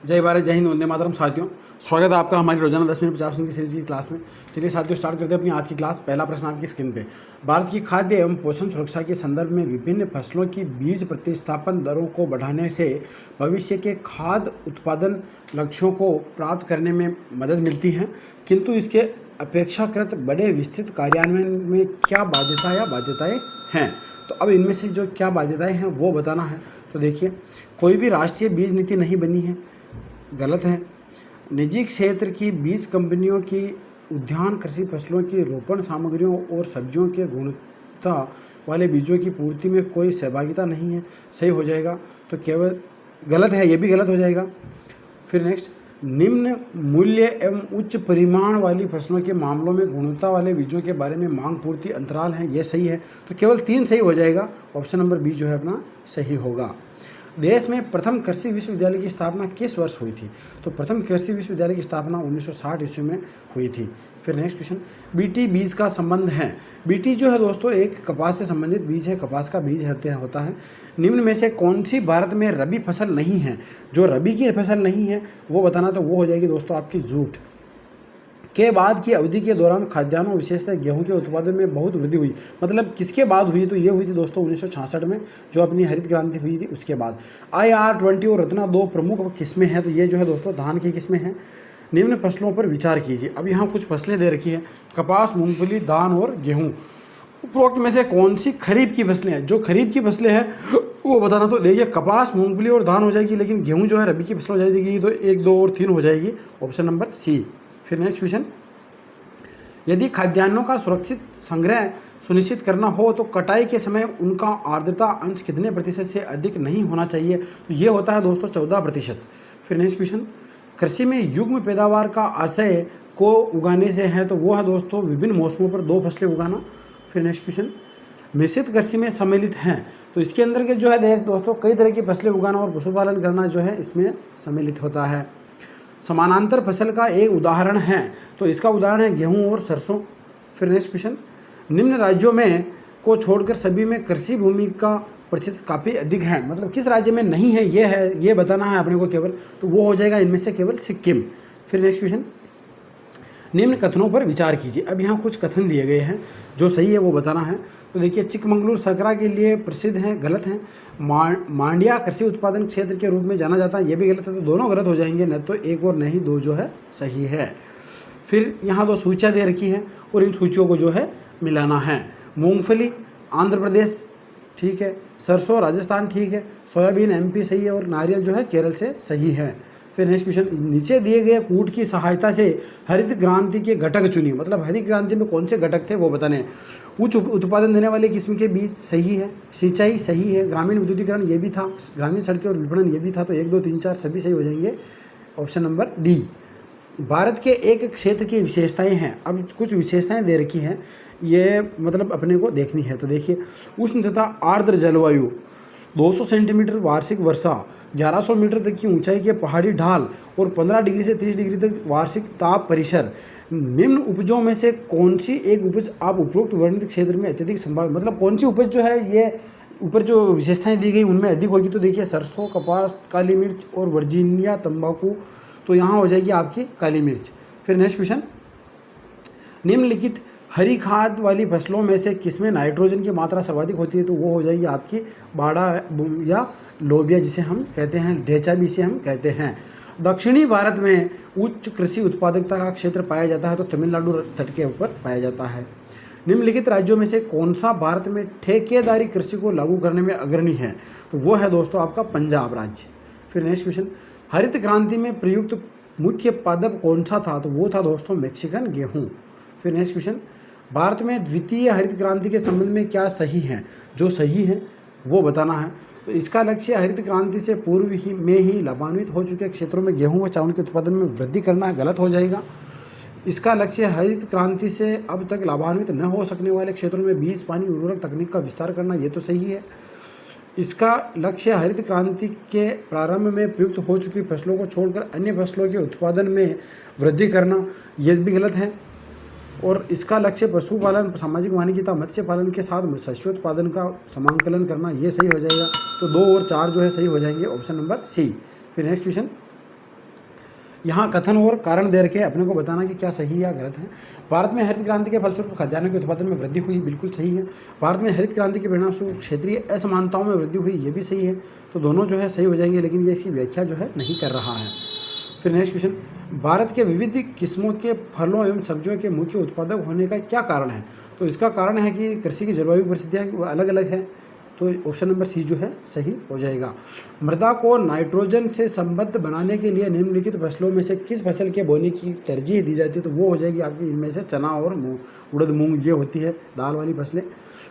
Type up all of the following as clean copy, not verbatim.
जय भारत, जय हिंद, वंदे मातरम। साथियों, स्वागत है आपका हमारी रोजाना 10 मिनट 50 मिनट की सीरीज की क्लास में। चलिए साथियों, स्टार्ट करते हैं अपनी आज की क्लास। पहला प्रश्न आपकी स्क्रीन पे। भारत की खाद्य एवं पोषण सुरक्षा के संदर्भ में विभिन्न फसलों की बीज प्रतिस्थापन दरों को बढ़ाने से भविष्य के खाद्य उत्पादन लक्ष्यों को प्राप्त करने में मदद मिलती है, किंतु इसके अपेक्षाकृत बड़े विस्तृत कार्यान्वयन में क्या बाध्यताएं हैं। तो अब इनमें से जो क्या बाध्यताएं हैं वो बताना है। तो देखिए, कोई भी राष्ट्रीय बीज नीति नहीं बनी है, गलत है। निजी क्षेत्र की बीज कंपनियों की उद्यान कृषि फसलों की रोपण सामग्रियों और सब्जियों के गुणवत्ता वाले बीजों की पूर्ति में कोई सहभागिता नहीं है, सही हो जाएगा। तो केवल गलत है, ये भी गलत हो जाएगा। फिर नेक्स्ट, निम्न मूल्य एवं उच्च परिमाण वाली फसलों के मामलों में गुणवत्ता वाले बीजों के बारे में मांग पूर्ति अंतराल है, ये सही है। तो केवल 3 सही हो जाएगा। ऑप्शन नंबर बी जो है अपना सही होगा। देश में प्रथम कृषि विश्वविद्यालय की स्थापना किस वर्ष हुई थी? तो प्रथम कृषि विश्वविद्यालय की स्थापना 1960 ईस्वी में हुई थी। फिर नेक्स्ट क्वेश्चन, बीटी बीज का संबंध है। बीटी जो है दोस्तों एक कपास से संबंधित बीज है, कपास का बीज होता है। निम्न में से कौन सी भारत में रबी फसल नहीं है? जो रबी की फसल नहीं है वो बताना, तो वो हो जाएगी दोस्तों आपकी जूट। के बाद की अवधि के दौरान खाद्यान्नों विशेषतः गेहूं के उत्पादन में बहुत वृद्धि हुई। मतलब किसके बाद हुई? तो ये हुई थी दोस्तों 1966 में, जो अपनी हरित क्रांति हुई थी उसके बाद। IR-20 और रत्ना 2 प्रमुख किस्में हैं। तो ये जो है दोस्तों धान की किस्में हैं। निम्न फसलों पर विचार कीजिए। अब यहाँ कुछ फसलें दे रखी है, कपास, मूंगफली, धान और गेहूँ। उपरोक्त में से कौन सी खरीफ की फसलें हैं? जो खरीफ की फसलें हैं वो बताना। तो देखिए, कपास, मूंगफली और धान हो जाएगी, लेकिन गेहूँ जो है रबी की फसल हो जाएगी। तो 1, 2 और 3 हो जाएगी। Option number C. फिर नेक्स्ट क्वेश्चन, यदि खाद्यान्नों का सुरक्षित संग्रह सुनिश्चित करना हो तो कटाई के समय उनका आर्द्रता अंश कितने प्रतिशत से अधिक नहीं होना चाहिए? तो ये होता है दोस्तों 14%। फिर नेक्स्ट क्वेश्चन, कृषि में युग्म पैदावार का आशय को उगाने से है, तो वो है दोस्तों विभिन्न मौसमों पर 2 फसलें उगाना। फिर नेक्स्ट क्वेश्चन, मिश्रित कृषि में सम्मिलित हैं। तो इसके अंदर के जो है दोस्तों कई तरह की फसलें उगाना और पशुपालन करना जो है इसमें सम्मिलित होता है। समानांतर फसल का एक उदाहरण है, तो इसका उदाहरण है गेहूं और सरसों। फिर नेक्स्ट क्वेश्चन, निम्न राज्यों में को छोड़कर सभी में कृषि भूमि का प्रतिशत काफ़ी अधिक है। मतलब किस राज्य में नहीं है, ये बताना है अपने को केवल। तो वो हो जाएगा इनमें से केवल सिक्किम। फिर नेक्स्ट क्वेश्चन, निम्न कथनों पर विचार कीजिए। अब यहाँ कुछ कथन दिए गए हैं, जो सही है वो बताना है। तो देखिए, चिकमंगलूर सकरा के लिए प्रसिद्ध है, गलत है। मांड्या कृषि उत्पादन क्षेत्र के रूप में जाना जाता है, ये भी गलत है। तो दोनों गलत हो जाएंगे, न तो 1 और नहीं 2 जो है सही है। फिर यहाँ 2 सूचियाँ दे रखी हैं और इन सूचियों को जो है मिलाना है। मूंगफली आंध्र प्रदेश ठीक है, सरसों राजस्थान ठीक है, सोयाबीन MP सही है और नारियल जो है केरल से सही है। फिर नेक्स्ट क्वेश्चन, नीचे दिए गए कूट की सहायता से हरित क्रांति के घटक चुनिए। मतलब हरित क्रांति में कौन से घटक थे वो बताने हैं। उच्च उत्पादन देने वाले किस्म के बीज सही है, सिंचाई सही है, ग्रामीण विद्युतीकरण ये भी था, ग्रामीण सड़कें और विपणन ये भी था। तो 1, 2, 3, 4 सभी सही हो जाएंगे। Option number D. भारत के एक क्षेत्र की विशेषताएं हैं। अब कुछ विशेषताएं दे रखी हैं, ये मतलब अपने को देखनी है। तो देखिए, उष्ण तथा आर्द्र जलवायु, 200 सेंटीमीटर वार्षिक वर्षा, 1100 मीटर तक की ऊंचाई के पहाड़ी ढाल और 15 डिग्री से 30 डिग्री तक वार्षिक ताप परिसर। निम्न उपजों में से कौन सी एक उपज आप उपरोक्त वर्णित क्षेत्र में अत्यधिक संभावित, मतलब कौन सी उपज जो है ये ऊपर जो विशेषताएं दी गई उनमें अधिक होगी? तो देखिए, सरसों, कपास, काली मिर्च और वर्जीनिया तंबाकू। तो यहाँ हो जाएगी आपकी काली मिर्च। फिर नेक्स्ट क्वेश्चन, निम्नलिखित हरी खाद वाली फसलों में से किसमें नाइट्रोजन की मात्रा सर्वाधिक होती है? तो वो हो जाएगी आपकी बाड़ा या लोबिया, जिसे हम कहते हैं, ढेंचा भी इसे हम कहते हैं। दक्षिणी भारत में उच्च कृषि उत्पादकता का क्षेत्र पाया जाता है, तो तमिलनाडु तट के ऊपर पाया जाता है। निम्नलिखित राज्यों में से कौन सा भारत में ठेकेदारी कृषि को लागू करने में अग्रणी है? तो वो है दोस्तों आपका पंजाब राज्य। फिर नेक्स्ट क्वेश्चन, हरित क्रांति में प्रयुक्त मुख्य पादप कौन सा था? तो वो था दोस्तों मैक्सिकन गेहूँ। फिर नेक्स्ट क्वेश्चन, भारत में द्वितीय हरित क्रांति के संबंध में क्या सही है? जो सही है वो बताना है। तो इसका लक्ष्य हरित क्रांति से पूर्व में ही लाभान्वित हो चुके क्षेत्रों में गेहूं व चावल के उत्पादन में वृद्धि करना है, गलत हो जाएगा। इसका लक्ष्य हरित क्रांति से अब तक लाभान्वित न हो सकने वाले क्षेत्रों में बीज, पानी, उर्वरक तकनीक का विस्तार करना, ये तो सही है। इसका लक्ष्य हरित क्रांति के प्रारंभ में प्रयुक्त हो चुकी फसलों को छोड़कर अन्य फसलों के उत्पादन में वृद्धि करना, ये भी गलत है। और इसका लक्ष्य पशुपालन, सामाजिक वानिकी, मत्स्य पालन के साथ मत्स्योत्पादन का समांकलन करना, ये सही हो जाएगा। तो 2 और 4 जो है सही हो जाएंगे। Option number C. फिर नेक्स्ट क्वेश्चन, यहाँ कथन और कारण दे रखे अपने को बताना कि क्या सही या गलत है। भारत में हरित क्रांति के फलस्वरूप खाद्यान्नों के उत्पादन में वृद्धि हुई, बिल्कुल सही है। भारत में हरित क्रांति के परिणामस्वरूप क्षेत्रीय असमानताओं में वृद्धि हुई, ये भी सही है। तो दोनों जो है सही हो जाएंगे, लेकिन ये इसकी व्याख्या जो है नहीं कर रहा है। फिर नेक्स्ट क्वेश्चन, भारत के विविध किस्मों के फलों एवं सब्जियों के मुख्य उत्पादक होने का क्या कारण है? तो इसका कारण है कि कृषि की जलवायु परिस्थितियाँ अलग अलग है, तो ऑप्शन नंबर सी जो है सही हो जाएगा। मृदा को नाइट्रोजन से संबद्ध बनाने के लिए निम्नलिखित फसलों में से किस फसल के बोने की तरजीह दी जाती है? तो वो हो जाएगी आपकी इनमें से चना और उड़द मूंग, ये होती है दाल वाली फसलें।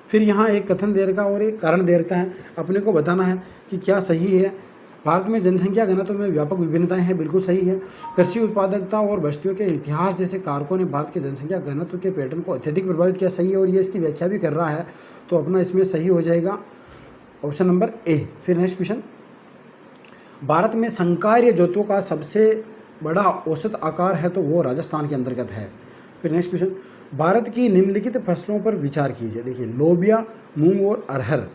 फिर यहाँ एक कथन दे रखा और एक कारण दे रखा है, अपने को बताना है कि क्या सही है। भारत में जनसंख्या घनत्व में व्यापक विभिन्नताएं हैं, बिल्कुल सही है। कृषि उत्पादकता और बस्तियों के इतिहास जैसे कारकों ने भारत के जनसंख्या घनत्व के पैटर्न को अत्यधिक प्रभावित किया, सही है। और ये इसकी व्याख्या भी कर रहा है, तो अपना इसमें सही हो जाएगा ऑप्शन नंबर ए। फिर नेक्स्ट क्वेश्चन, भारत में संकार्य जोतों का सबसे बड़ा औसत आकार है, तो वो राजस्थान के अंतर्गत है। फिर नेक्स्ट क्वेश्चन, भारत की निम्नलिखित फसलों पर विचार कीजिए। देखिए, लोबिया, मूंग और अरहर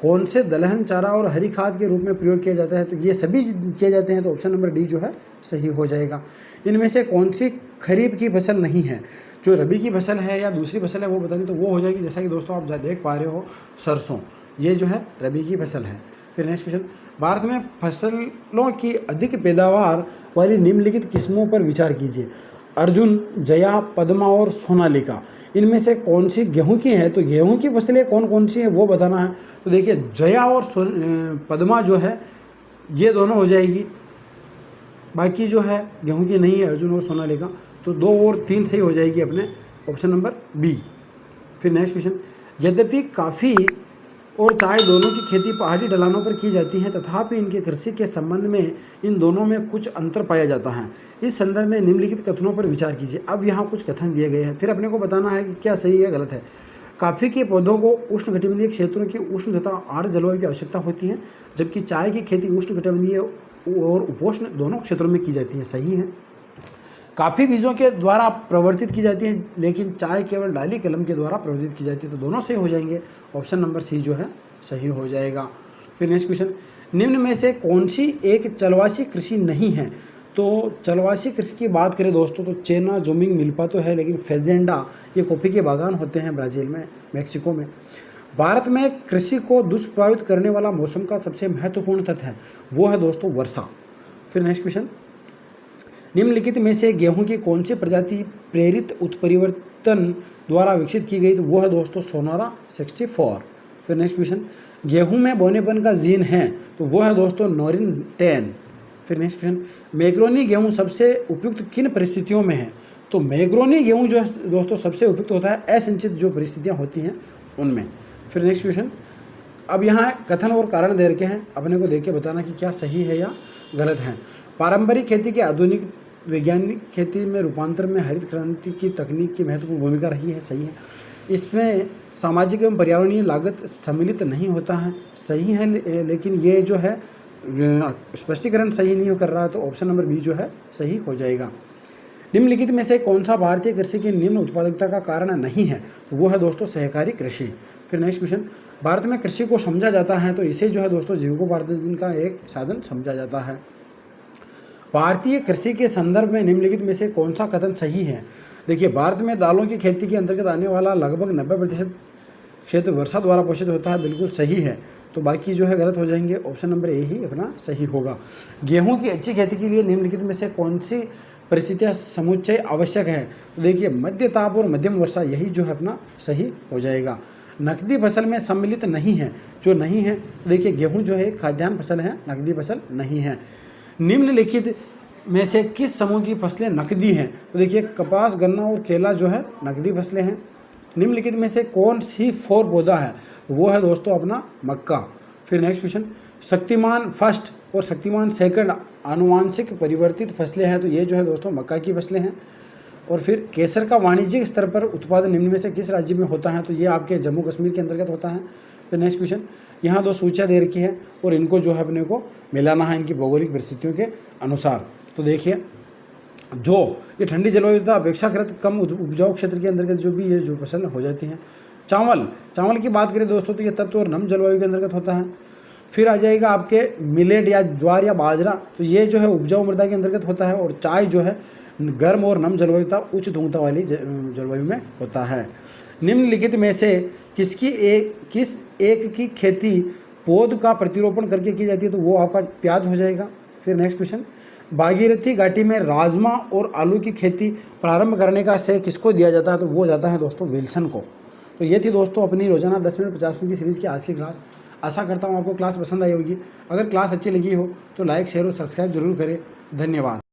कौन से दलहन चारा और हरी खाद के रूप में प्रयोग किया जाता है? तो ये सभी किए जाते हैं, तो ऑप्शन नंबर डी जो है सही हो जाएगा। इनमें से कौन सी खरीफ की फसल नहीं है? जो रबी की फसल है या दूसरी फसल है वो बतानी, तो वो हो जाएगी, जैसा कि दोस्तों आप देख पा रहे हो, सरसों, ये जो है रबी की फसल है। फिर नेक्स्ट क्वेश्चन, भारत में फसलों की अधिक पैदावार वाली निम्नलिखित किस्मों पर विचार कीजिए। अर्जुन, जया, पद्मा और सोनालिका, इनमें से कौन सी गेहूं की है? तो गेहूं की फसलें कौन कौन सी हैं वो बताना है। तो देखिए, जया और पद्मा जो है ये दोनों हो जाएगी, बाकी जो है गेहूं की नहीं है, अर्जुन और सोनालिका, तो 2 और 3 सही हो जाएगी अपने ऑप्शन नंबर बी। फिर नेक्स्ट क्वेश्चन, यद्यपि काफ़ी और चाय दोनों की खेती पहाड़ी ढलानों पर की जाती है, तथापि इनके कृषि के संबंध में इन दोनों में कुछ अंतर पाया जाता है। इस संदर्भ में निम्नलिखित कथनों पर विचार कीजिए। अब यहाँ कुछ कथन दिए गए हैं, फिर अपने को बताना है कि क्या सही या गलत है। कॉफ़ी के पौधों को उष्णकटिबंधीय क्षेत्रों की उष्ण तथा आर्द्र जलवायु की आवश्यकता होती है, जबकि चाय की खेती उष्णकटिबंधीय और उपोष्ण दोनों क्षेत्रों में की जाती है, सही है। काफ़ी बीजों के द्वारा प्रवर्तित की जाती है, लेकिन चाय केवल डाली कलम के द्वारा प्रवर्तित की जाती है, तो दोनों सही हो जाएंगे, ऑप्शन नंबर सी जो है सही हो जाएगा। फिर नेक्स्ट क्वेश्चन, निम्न में से कौन सी एक चलवासी कृषि नहीं है? तो चलवासी कृषि की बात करें दोस्तों, तो चेना, जोमिंग, मिल्पा तो है, लेकिन फेजेंडा, ये कॉफ़ी के बागान होते हैं ब्राज़ील में, मैक्सिको में। भारत में कृषि को दुष्प्रभावित करने वाला मौसम का सबसे महत्वपूर्ण तथ्य है, वो है दोस्तों वर्षा। फिर नेक्स्ट क्वेश्चन, निम्नलिखित में से गेहूं की कौन सी प्रजाति प्रेरित उत्परिवर्तन द्वारा विकसित की गई? तो वो है दोस्तों सोनारा 64। फिर नेक्स्ट क्वेश्चन, गेहूं में बोनेपन का जीन है, तो वो है दोस्तों नोरिन 10। फिर नेक्स्ट क्वेश्चन, मैक्रोनी गेहूं सबसे उपयुक्त किन परिस्थितियों में है? तो मैक्रोनी गेहूं जो है दोस्तों सबसे उपयुक्त होता है असिंचित जो परिस्थितियाँ होती हैं उनमें। फिर नेक्स्ट क्वेश्चन, अब यहाँ कथन और कारण दे रखे हैं, अपने को देख के बताना कि क्या सही है या गलत है। पारंपरिक खेती के आधुनिक वैज्ञानिक खेती में रूपांतर में हरित क्रांति की तकनीक की महत्वपूर्ण भूमिका रही है, सही है। इसमें सामाजिक एवं पर्यावरणीय लागत सम्मिलित नहीं होता है, सही है, लेकिन ये जो है स्पष्टीकरण सही नहीं कर रहा है, तो ऑप्शन नंबर बी जो है सही हो जाएगा। निम्नलिखित में से कौन सा भारतीय कृषि की निम्न उत्पादकता का कारण नहीं है? तो वो है दोस्तों सहकारी कृषि। फिर नेक्स्ट क्वेश्चन, भारत में कृषि को समझा जाता है, तो इसे जो है दोस्तों जीविकोपार्जन का एक साधन समझा जाता है। भारतीय कृषि के संदर्भ में निम्नलिखित में से कौन सा कथन सही है? देखिए, भारत में दालों की खेती के अंतर्गत आने वाला लगभग 90% क्षेत्र वर्षा द्वारा पोषित होता है, बिल्कुल सही है। तो बाकी जो है गलत हो जाएंगे, ऑप्शन नंबर ए ही अपना सही होगा। गेहूं की अच्छी खेती के लिए निम्नलिखित में से कौन सी परिस्थितियाँ समुच्चय आवश्यक है? तो देखिए, मध्य ताप और मध्यम वर्षा, यही जो है अपना सही हो जाएगा। नकदी फसल में सम्मिलित नहीं है, जो नहीं है, तो देखिए गेहूं जो है खाद्यान्न फसल है, नकदी फसल नहीं है। निम्नलिखित में से किस समूह की फसलें नकदी हैं? तो देखिए, कपास, गन्ना और केला जो है नकदी फसलें हैं। निम्नलिखित में से कौन सी 4 पौधा है? वो है दोस्तों अपना मक्का। फिर नेक्स्ट क्वेश्चन, शक्तिमान फर्स्ट और शक्तिमान सेकंड आनुवांशिक परिवर्तित फसलें हैं, तो ये जो है दोस्तों मक्का की फसलें हैं। और फिर केसर का वाणिज्यिक स्तर पर उत्पादन निम्न में से किस राज्य में होता है? तो ये आपके जम्मू कश्मीर के अंतर्गत होता है। फिर नेक्स्ट क्वेश्चन, यहाँ 2 सूचियाँ दे रखी है और इनको जो है अपने को मिलाना है इनकी भौगोलिक परिस्थितियों के अनुसार। तो देखिए, जो ये ठंडी जलवायु तथा अपेक्षाकृत कम उपजाऊ क्षेत्र के अंतर्गत जो भी ये जो फसल हो जाती है। चावल की बात करें दोस्तों, तो ये तत्व और नम जलवायु के अंतर्गत होता है। फिर आ जाएगा आपके मिलेट या ज्वार या बाजरा, तो ये जो है उपजाऊ मृदा के अंतर्गत होता है। और चाय जो है गर्म और नम जलवायु तथा उच्च धूमता वाली जलवायु में होता है। निम्नलिखित में से किस एक की खेती पौध का प्रतिरोपण करके की जाती है, तो वो आपका प्याज हो जाएगा। फिर नेक्स्ट क्वेश्चन, भागीरथी घाटी में राजमा और आलू की खेती प्रारंभ करने का श्रेय किसको दिया जाता है, तो वो जाता है दोस्तों विल्सन को। तो ये थी दोस्तों अपनी रोजाना 10 मिनट 50 मिनट की सीरीज़ की आज की क्लास। आशा करता हूँ आपको क्लास पसंद आई होगी। अगर क्लास अच्छी लगी हो तो लाइक शेयर और सब्सक्राइब जरूर करें। धन्यवाद।